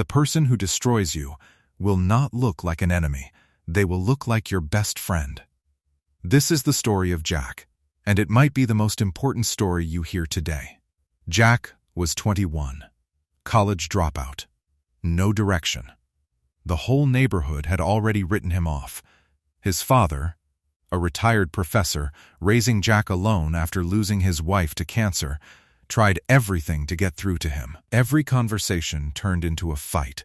The person who destroys you will not look like an enemy. They will look like your best friend. This is the story of Jack, and it might be the most important story you hear today. Jack was 21, college dropout, no direction. The whole neighborhood had already written him off. His father, a retired professor, raising Jack alone after losing his wife to cancer, tried everything to get through to him. Every conversation turned into a fight.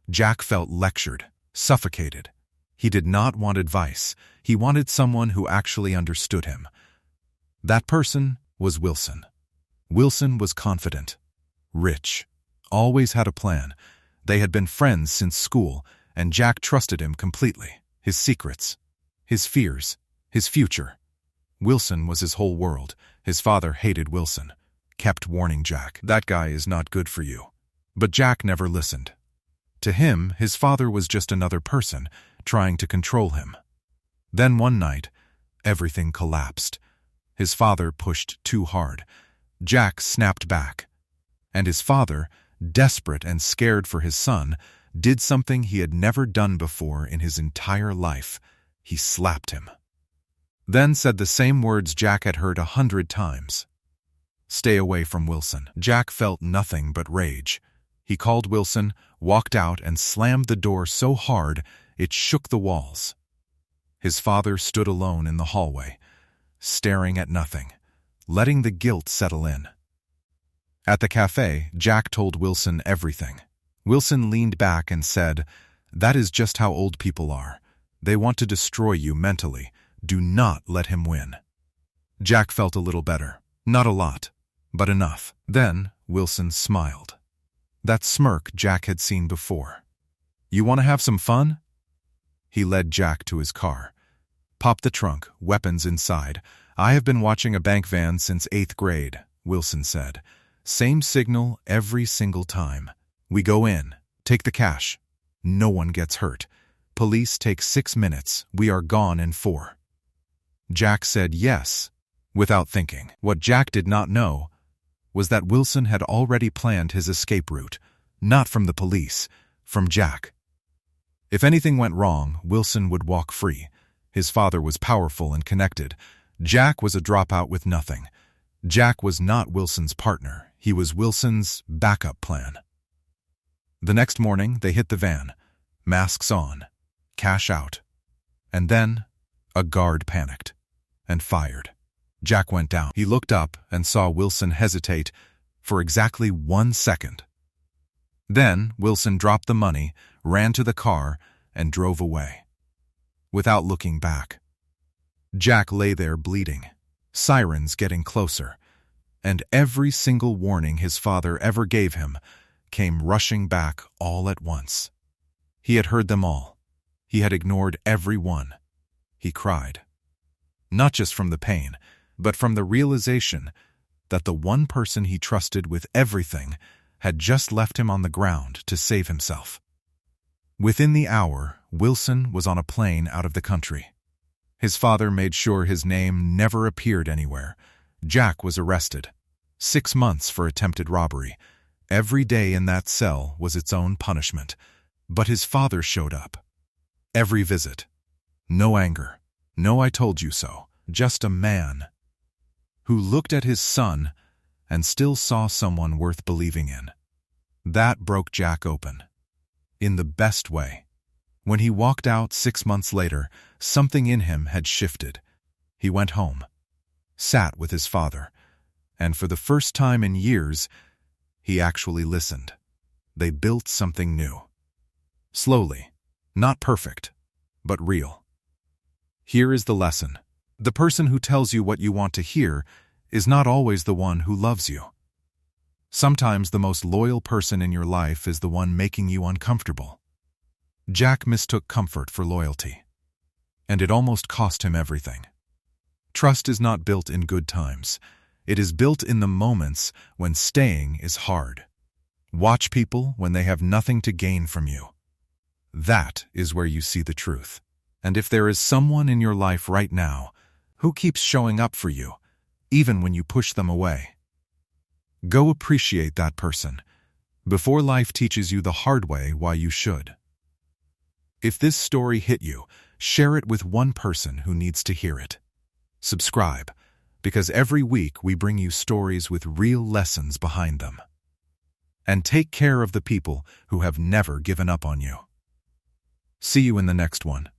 Jack felt lectured, suffocated. He did not want advice. He wanted someone who actually understood him. That person was Wilson. Wilson was confident, rich, always had a plan. They had been friends since school, and Jack trusted him completely. His secrets, his fears, his future. Wilson was his whole world. His father hated Wilson, kept warning Jack, "That guy is not good for you." But Jack never listened. To him, his father was just another person, trying to control him. Then one night, everything collapsed. His father pushed too hard. Jack snapped back. And his father, desperate and scared for his son, did something he had never done before in his entire life. He slapped him. Then said the same words Jack had heard 100 times. "Stay away from Wilson." Jack felt nothing but rage. He called Wilson, walked out, and slammed the door so hard it shook the walls. His father stood alone in the hallway, staring at nothing, letting the guilt settle in. At the cafe, Jack told Wilson everything. Wilson leaned back and said, "That is just how old people are. They want to destroy you mentally. Do not let him win." Jack felt a little better. Not a lot, but enough. Then Wilson smiled. That smirk Jack had seen before. "You want to have some fun?" He led Jack to his car. "Pop the trunk, weapons inside. I have been watching a bank van since 8th grade, Wilson said. "Same signal every single time. We go in, take the cash. No one gets hurt. Police take 6 minutes. We are gone in 4. Jack said yes, without thinking. What Jack did not know was that Wilson had already planned his escape route, not from the police, from Jack. If anything went wrong, Wilson would walk free. His father was powerful and connected. Jack was a dropout with nothing. Jack was not Wilson's partner. He was Wilson's backup plan. The next morning, they hit the van, masks on, cash out. And then, a guard panicked and fired. Jack went down. He looked up and saw Wilson hesitate for exactly 1 second. Then, Wilson dropped the money, ran to the car, and drove away, without looking back. Jack lay there bleeding, sirens getting closer, and every single warning his father ever gave him came rushing back all at once. He had heard them all. He had ignored every one. He cried. Not just from the pain, but from the realization that the one person he trusted with everything had just left him on the ground to save himself. Within the hour, Wilson was on a plane out of the country. His father made sure his name never appeared anywhere. Jack was arrested. 6 months for attempted robbery. Every day in that cell was its own punishment. But his father showed up. Every visit. No anger. No "I told you so." Just a man who looked at his son and still saw someone worth believing in. That broke Jack open. In the best way. When he walked out 6 months later, something in him had shifted. He went home, sat with his father, and for the first time in years, he actually listened. They built something new. Slowly, not perfect, but real. Here is the lesson. The person who tells you what you want to hear is not always the one who loves you. Sometimes the most loyal person in your life is the one making you uncomfortable. Jack mistook comfort for loyalty, and it almost cost him everything. Trust is not built in good times. It is built in the moments when staying is hard. Watch people when they have nothing to gain from you. That is where you see the truth. And if there is someone in your life right now who keeps showing up for you, even when you push them away, go appreciate that person. before life teaches you the hard way why you should. If this story hit you, share it with one person who needs to hear it. Subscribe, because every week we bring you stories with real lessons behind them. And take care of the people who have never given up on you. See you in the next one.